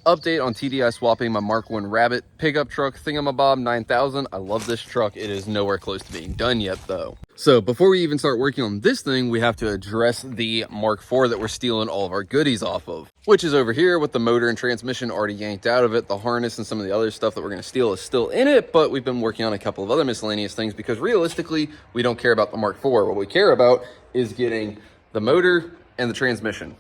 Update on TDI swapping my Mark 1 Rabbit pickup truck thingamabob 9000. I love this truck. It is nowhere close to being done yet though. So before we even start working on this thing, we have to address the Mark 4 that we're stealing all of our goodies off of, which is over here with the motor and transmission already yanked out of it. The harness and some of the other stuff that we're going to steal is still in it, but we've been working on a couple of other miscellaneous things because realistically, we don't care about the Mark 4. What we care about is getting the motor and the transmission.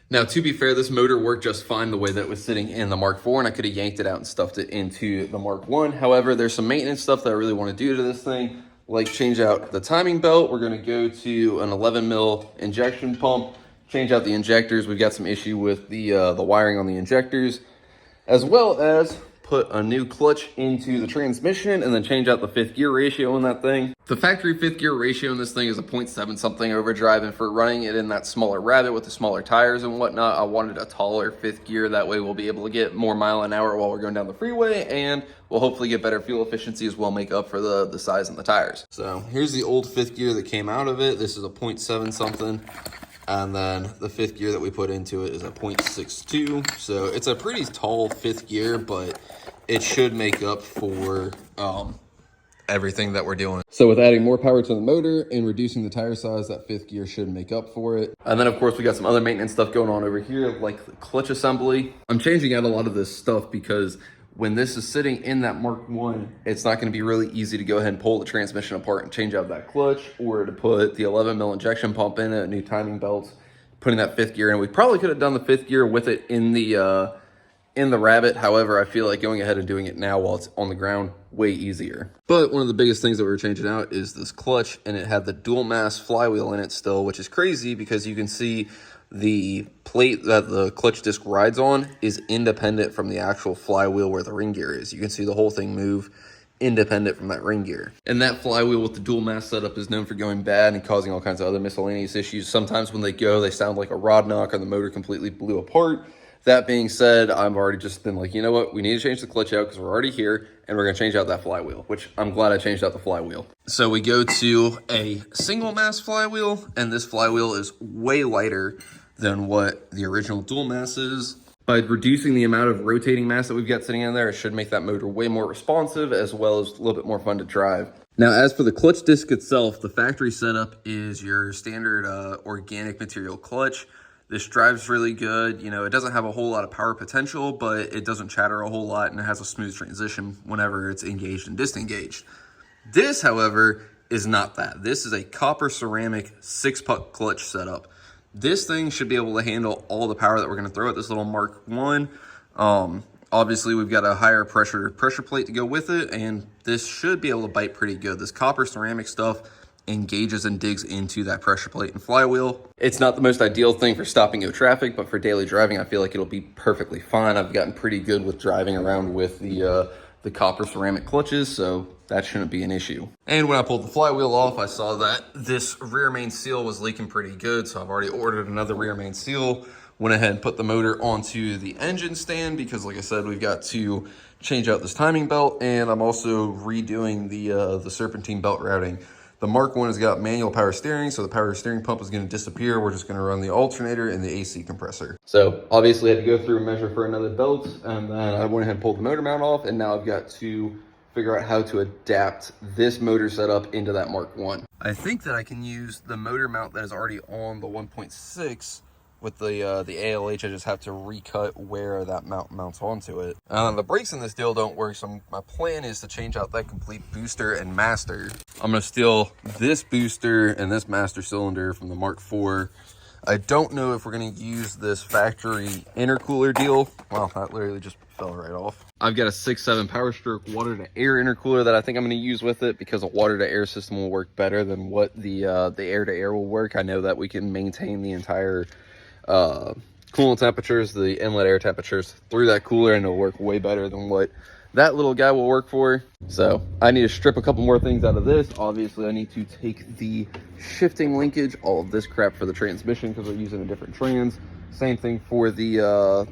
Now, to be fair, this motor worked just fine the way that it was sitting in the Mark 4, and I could have yanked it out and stuffed it into the Mark 1. However, there's some maintenance stuff that I really want to do to this thing, like change out the timing belt. We're going to go to an 11 mil injection pump, change out the injectors. We've got some issue with the wiring on the injectors, as well as put a new clutch into the transmission and then change out the 5th gear ratio in that thing. The factory 5th gear ratio in this thing is a 0.7 something overdrive, and for running it in that smaller Rabbit with the smaller tires and whatnot, I wanted a taller 5th gear. That way we'll be able to get more mile an hour while we're going down the freeway, and we'll hopefully get better fuel efficiency as well, make up for the size and the tires. So here's the old 5th gear that came out of it. This is a 0.7 something. And then the 5th gear that we put into it is a 0.62. So it's a pretty tall 5th gear, but it should make up for everything that we're doing. So with adding more power to the motor and reducing the tire size, that 5th gear should make up for it. And then of course we got some other maintenance stuff going on over here, like the clutch assembly. I'm changing out a lot of this stuff because when this is sitting in that Mark 1, it's not going to be really easy to go ahead and pull the transmission apart and change out that clutch, or to put the 11 mil injection pump in it, new timing belts, putting that 5th gear in. We probably could have done the 5th gear with it in the Rabbit. However, I feel like going ahead and doing it now while it's on the ground, way easier. But one of the biggest things that we were changing out is this clutch, and it had the dual mass flywheel in it still, which is crazy because you can see the plate that the clutch disc rides on is independent from the actual flywheel where the ring gear is. You can see the whole thing move independent from that ring gear. And that flywheel with the dual mass setup is known for going bad and causing all kinds of other miscellaneous issues. Sometimes when they go, they sound like a rod knock or the motor completely blew apart. That being said, I've already just been like, you know what? We need to change the clutch out because we're already here, and we're going to change out that flywheel, which I'm glad I changed out the flywheel. So we go to a single mass flywheel, and this flywheel is way lighter than what the original dual mass is. By reducing the amount of rotating mass that we've got sitting in there, it should make that motor way more responsive, as well as a little bit more fun to drive. Now, as for the clutch disc itself, the factory setup is your standard organic material clutch. This drives really good. You know, it doesn't have a whole lot of power potential, but it doesn't chatter a whole lot, and it has a smooth transition whenever it's engaged and disengaged. This, however, is not that. This is a copper ceramic 6-puck clutch setup. This thing should be able to handle all the power that we're going to throw at this little Mark 1. Obviously, we've got a higher pressure plate to go with it, and this should be able to bite pretty good. This copper ceramic stuff engages and digs into that pressure plate and flywheel. It's not the most ideal thing for stopping go traffic, but for daily driving, I feel like it'll be perfectly fine. I've gotten pretty good with driving around with the copper ceramic clutches, so that shouldn't be an issue. And when I pulled the flywheel off, I saw that this rear main seal was leaking pretty good, so I've already ordered another rear main seal. Went ahead and put the motor onto the engine stand because, like I said, we've got to change out this timing belt, and I'm also redoing the serpentine belt routing. The Mark 1 has got manual power steering, so the power steering pump is going to disappear. We're just going to run the alternator and the AC compressor. So obviously I had to go through and measure for another belt, and then I went ahead and pulled the motor mount off, and now I've got to figure out how to adapt this motor setup into that Mark 1. I think that I can use the motor mount that is already on the 1.6 with the ALH. I just have to recut where that mount mounts onto it. The brakes in this deal don't work, so my plan is to change out that complete booster and master. I'm gonna steal this booster and this master cylinder from the Mark 4. I don't know if we're gonna use this factory intercooler deal. Wow, that literally just fell right off. I've got a 6.7 Power Stroke water to air intercooler that I think I'm going to use with it because a water to air system will work better than what the air to air will work. I know that we can maintain the entire coolant temperatures, the inlet air temperatures through that cooler, and it'll work way better than what that little guy will work for. So I need to strip a couple more things out of this. Obviously I need to take the shifting linkage, all of this crap for the transmission because we're using a different trans. Same thing for the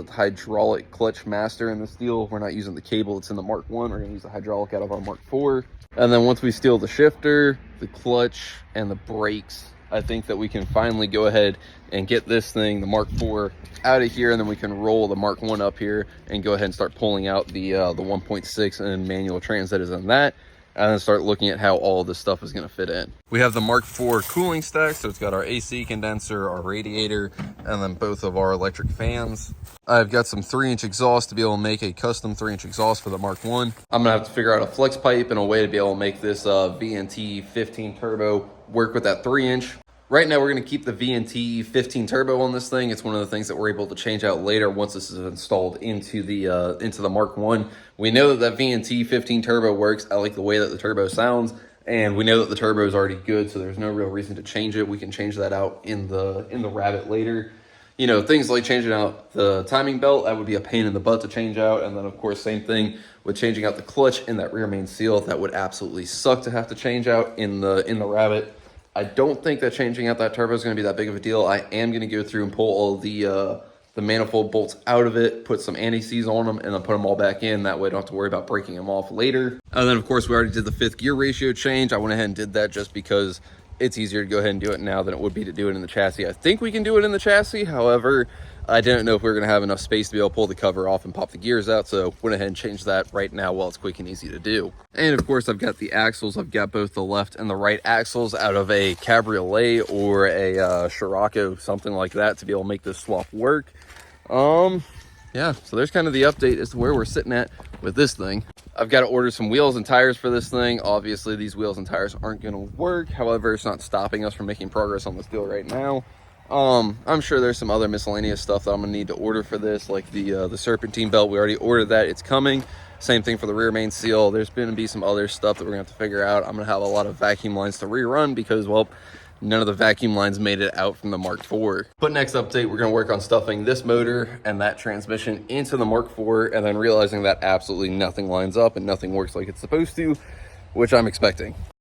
hydraulic clutch master in this deal. We're not using the cable that's in the Mark 1. We're going to use the hydraulic out of our Mark 4. And then once we steal the shifter, the clutch, and the brakes, I think that we can finally go ahead and get this thing, the Mark IV, out of here, and then we can roll the Mark I up here and go ahead and start pulling out the 1.6 and manual trans that is in that, and then start looking at how all of this stuff is going to fit in. We have the Mark IV cooling stack, so it's got our AC condenser, our radiator, and then both of our electric fans. I've got some 3-inch exhaust to be able to make a custom 3-inch exhaust for the Mark I. I'm gonna have to figure out a flex pipe and a way to be able to make this VNT 15 turbo work with that 3-inch. Right now, we're going to keep the VNT 15 turbo on this thing. It's one of the things that we're able to change out later once this is installed into the Mark I. We know that VNT 15 turbo works. I like the way that the turbo sounds, and we know that the turbo is already good, so there's no real reason to change it. We can change that out in the Rabbit later. You know, things like changing out the timing belt, that would be a pain in the butt to change out. And then, of course, same thing with changing out the clutch and that rear main seal. That would absolutely suck to have to change out in the Rabbit. I don't think that changing out that turbo is going to be that big of a deal. I am going to go through and pull all the manifold bolts out of it, put some anti-seize on them, and then put them all back in. That way I don't have to worry about breaking them off later. And then, of course, we already did the 5th gear ratio change. I went ahead and did that just because it's easier to go ahead and do it now than it would be to do it in the chassis. I think we can do it in the chassis. However, I didn't know if we were going to have enough space to be able to pull the cover off and pop the gears out, so went ahead and changed that right now while it's quick and easy to do. And of course, I've got the axles. I've got both the left and the right axles out of a Cabriolet or a Scirocco, something like that, to be able to make this swap work. Yeah, so there's kind of the update as to where we're sitting at with this thing. I've got to order some wheels and tires for this thing. Obviously, these wheels and tires aren't going to work. However, it's not stopping us from making progress on this deal right now. I'm sure there's some other miscellaneous stuff that I'm gonna need to order for this, like the serpentine belt. We already ordered that, it's coming. Same thing for the rear main seal. There's gonna be some other stuff that we're gonna have to figure out. I'm gonna have a lot of vacuum lines to rerun because, well, none of the vacuum lines made it out from the Mark IV. But next update, we're gonna work on stuffing this motor and that transmission into the Mark IV, and then realizing that absolutely nothing lines up and nothing works like it's supposed to, which I'm expecting.